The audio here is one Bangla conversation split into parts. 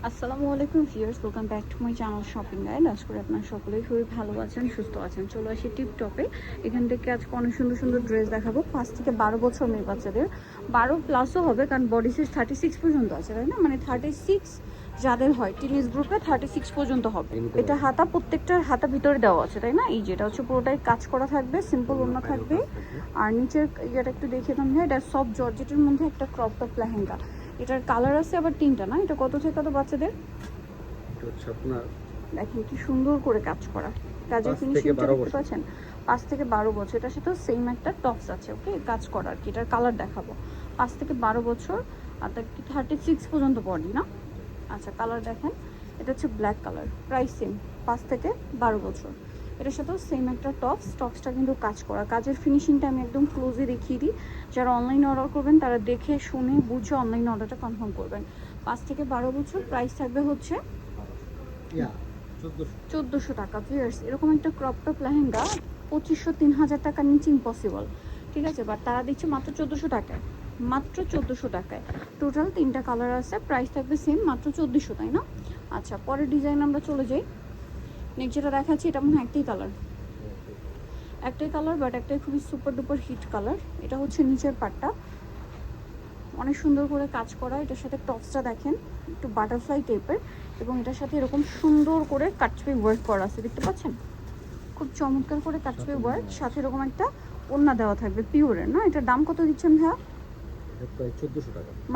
আসসালামু আলাইকুম viewers, welcome back to my channel shopping guide. আজ করে আপনারা সকলেই খুবই ভালো আছেন, সুস্থ আছেন। চলে আসি টিপটপে। এখান থেকে আজকে অনেক সুন্দর সুন্দর ড্রেস দেখাবো। 5 থেকে 12 বছর মেয়ে বাচ্চাদের, 12 প্লাসও হবে, কারণ বডি সাইজ 36 পর্যন্ত আছে, তাই না? মানে 36 যাদের হয় টিনেজ গ্রুপে 36 পর্যন্ত হবে। এটা হাতা, প্রত্যেকটার হাতা ভিতরে দেওয়া আছে, তাই না? এই যেটা হচ্ছে পুরোটাই কাজ করা থাকবে, সিম্পল ওড়না থাকবে। আর নিচের ইয়েটা একটু দেখিয়ে দাম। এটা সব জর্জেটের মধ্যে একটা ক্রপ টপ লেহেঙ্গা। এটার কালার আছে আবার 3টা, না? এটা কত থেকে কত বাচ্চাদের? আপনার দেখেন কি সুন্দর করে কাজ করা, কাজের ফিনিশিংটা দেখতে পাচ্ছেন। 5 থেকে 12 বছর। এটার সাথে সেম একটা টপস আছে, ওকে, কাজ করা আর কি। এটার কালার দেখাবো। 5 থেকে 12 বছর আর 36 পর্যন্ত বডি, না? আচ্ছা, কালার দেখেন। এটা হচ্ছে ব্ল্যাক কালার, প্রাইস সেম, 5 থেকে 12 বছর। এটার সাথেও সেম একটা টপসটা কিন্তু কাজ করা। কাজের ফিনিশিংটা আমি একদম ক্লোজে দেখিয়ে দিই। যারা অনলাইনে অর্ডার করবেন তারা দেখে শুনে বুঝে অনলাইনে অর্ডারটা কনফার্ম করবেন। 5 থেকে 12 বছর, প্রাইস থাকবে হচ্ছে 1400 টাকা। ভিউয়ার্স, এরকম একটা ক্রপ টপ লেহেঙ্গা 2500-3000 টাকার নিচে ইম্পসিবল, ঠিক আছে? বাট তারা দিচ্ছে মাত্র 1400 টাকায়, মাত্র 1400 টাকায়। টোটাল 3টা কালার আছে, প্রাইস থাকবে সেম, মাত্র 1400, তাই না? আচ্ছা, পরের ডিজাইন আমরা চলে যাই। নেক্সট যেটা দেখাচ্ছি, এটা মনে হয় একটাই কালার, বাট একটাই খুবই সুপার ডুপার হিট কালার। এটা হচ্ছে নিচের পাটটা অনেক সুন্দর করে কাজ করা। এটার সাথে টপসটা দেখেন একটু বাটারফ্লাই টাইপের, এবং এটার সাথে এরকম সুন্দর করে কাটচুপি ওয়ার্ক করা আছে, দেখতে পাচ্ছেন? খুব চমৎকার করে কাটচুপি ওয়ার্ক, সাথে এরকম একটা ওড়না দেওয়া থাকবে পিওরের, না? এটার দাম কত দিচ্ছেন ভাইয়া?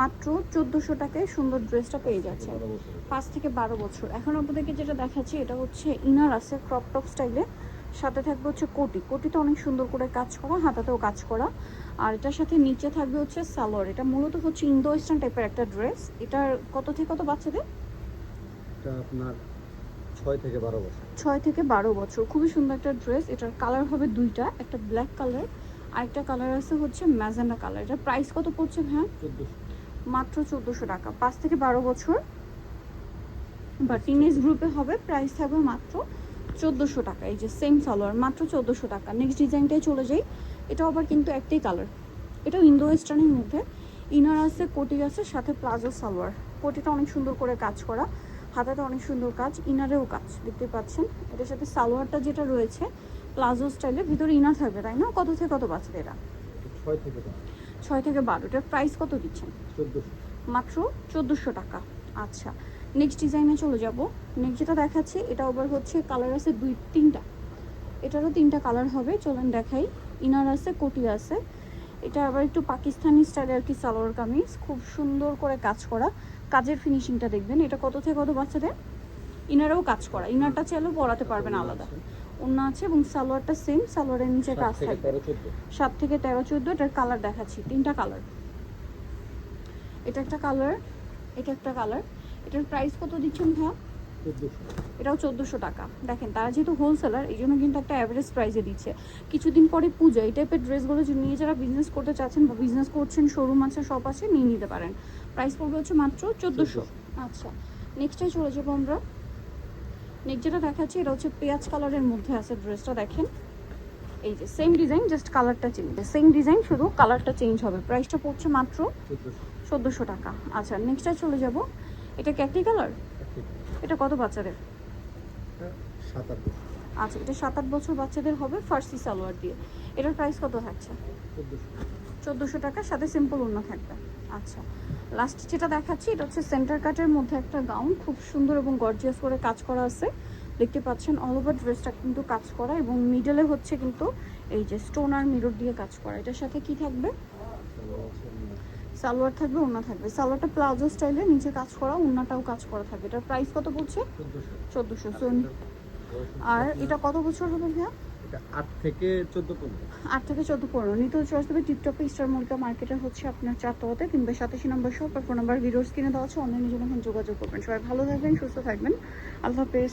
মাত্র 1400 টাকায় সুন্দর ড্রেসটা পেয়ে যাচ্ছে। 5 থেকে 12 বছর। এখন আপনাদেরকে যেটা দেখাচ্ছি, এটা হচ্ছে ইনার আছে ক্রপ টপ স্টাইলে, সাথে থাকবে হচ্ছে কোটিতে অনেক সুন্দর করে কাজ করা, হাতাতেও কাজ করা। আর এটার সাথে নিচে থাকবে হচ্ছে সালোয়ার। এটা মূলত হচ্ছে ইন্দো ওয়েস্টার্ন টাইপের একটা ড্রেস। এটার কত থেকে কত বাচ্চাদের? এটা আপনার 6 থেকে 12 বছর। 6 থেকে 12 বছর। খুবই সুন্দর একটা ড্রেস। এটার কালার হবে দুইটা, একটা ব্ল্যাক কালার, আরেকটা কালার আছে হচ্ছে ম্যাজেন্ডা কালার। এটার প্রাইস কত পড়ছে হ্যাঁ? 1400। মাত্র 1400 টাকা। 5 থেকে 12 বছর বা টিনেজ গ্রুপে হবে, প্রাইস থাকবে মাত্র 1400 টাকা। এই যে সেম সালোয়ার, মাত্র 1400 টাকা। নেক্সট ডিজাইনটাই চলে যাই। এটাও আবার কিন্তু একটাই কালার, এটাও ইন্দো ওয়েস্টার্নের মধ্যে। ইনার আছে, কোটি আছে, সাথে প্লাজো সালোয়ার। কোটিটা অনেক সুন্দর করে কাজ করা, হাতাতে অনেক সুন্দর কাজ, ইনারেও কাজ দেখতে পাচ্ছেন। এটার সাথে সালোয়ারটা যেটা রয়েছে প্লাজো স্টাইলের, ভিতরে ইনার থাকবে, তাই না? কত থেকে কত বাচ্চাদের এরা? 6 থেকে 12। এটার প্রাইস কত দিচ্ছেন? 1400। মাত্র 1400 টাকা। আচ্ছা, নেক্সট ডিজাইনে চলে যাব। নেক্সট যেটা দেখাচ্ছি, এটা আবার হচ্ছে কালার আছে 2-3টা, এটারও 3টা কালার হবে, চলেন দেখাই। ইনার আছে, কোটি আছে। এটা আবার একটু পাকিস্তানি স্টাইলে আর কি, সালোয়ার কামিজ, খুব সুন্দর করে কাজ করা। কাজের ফিনিশিংটা দেখবেন। এটা কত থেকে কত বাচ্চাদের? ইনারেও কাজ করা, ইনারটা চাইলেও পরাতে পারবেন আলাদা। ওড়না আছে এবং সালোয়ারটা সেম, সালোয়ারের নিচে কাজ থাকবে। 7 থেকে 13-14। এটার কালার দেখাচ্ছি, 3টা কালার। এটা একটা কালার, এটা একটা কালার। এটার প্রাইস কত দিচ্ছেন ভাইয়া? 1400। এটাও 1400 টাকা। দেখেন, তারা যেহেতু হোলসেলার, এই জন্য কিন্তু একটা অ্যাভারেজ প্রাইসে দিচ্ছে। কিছুদিন পরে পূজা, এই টাইপের ড্রেসগুলো নিয়ে যারা বিজনেস করতে চাচ্ছেন বা বিজনেস করছেন, শোরুম আছে, শপ আছে, নিয়ে নিতে পারেন। প্রাইস পড়বে হচ্ছে মাত্র 1400। আচ্ছা, নেক্সটে চলে যাবো আমরা। নেক্সট যেটা দেখাচ্ছি, এটা হচ্ছে পেঁয়াজ কালারের মধ্যে আছে ড্রেসটা, দেখেন। এই যে সেম ডিজাইন, জাস্ট কালারটা চেঞ্জ, সেম ডিজাইন, শুধু কালারটা চেঞ্জ হবে। প্রাইসটা পড়ছে মাত্র 1400 টাকা। আচ্ছা, নেক্সটে চলে যাব। এটা কি একই কালার? এটা কত বাচ্চাদের? 7-8 বছর। আচ্ছা, এটা 7-8 বছর বাচ্চাদের হবে, ফার্সি সালোয়ার দিয়ে। এটার প্রাইস কত থাকছে? 1400 টাকা, সাথে সিম্পল ওড়না থাকবে। আচ্ছা, লাস্ট যেটা দেখাচ্ছি, এটা হচ্ছে সেন্টার কাটের মধ্যে একটা গাউন, খুব সুন্দর এবং গর্জিয়াস করে কাজ করা আছে, দেখতে পাচ্ছেন। অল ওভার ড্রেসটা কিন্তু কাজ করা, এবং মিডলে হচ্ছে কিন্তু এই যে স্টোন আর মিরর দিয়ে কাজ করা। এটার সাথে কি থাকবে? সালোয়ার থাকবে, ওড়না থাকবে। সালোয়ারটা প্লাজো স্টাইলে, নিচে কাজ করা, ওড়নাটাও কাজ করা থাকবে। এটার প্রাইস কত পড়ছে? 1400। আর এটা কত বছর হবে ভাইয়া? এটা 8 থেকে 14 পর্যন্ত। 8 থেকে 14-15। নিতে হচ্ছে আসবে টিপটপে, স্টার মল্লিকা মার্কেটে হচ্ছে আপনার 4 কিংবা 87 নম্বর শপ, আর ফোন নাম্বার ভিডিওস কিনে দেওয়া আছে। অনলাইনে জন্য এখন যোগাযোগ করবেন। সবাই ভালো থাকবেন, সুস্থ থাকবেন। আল্লাহ হাফেজ।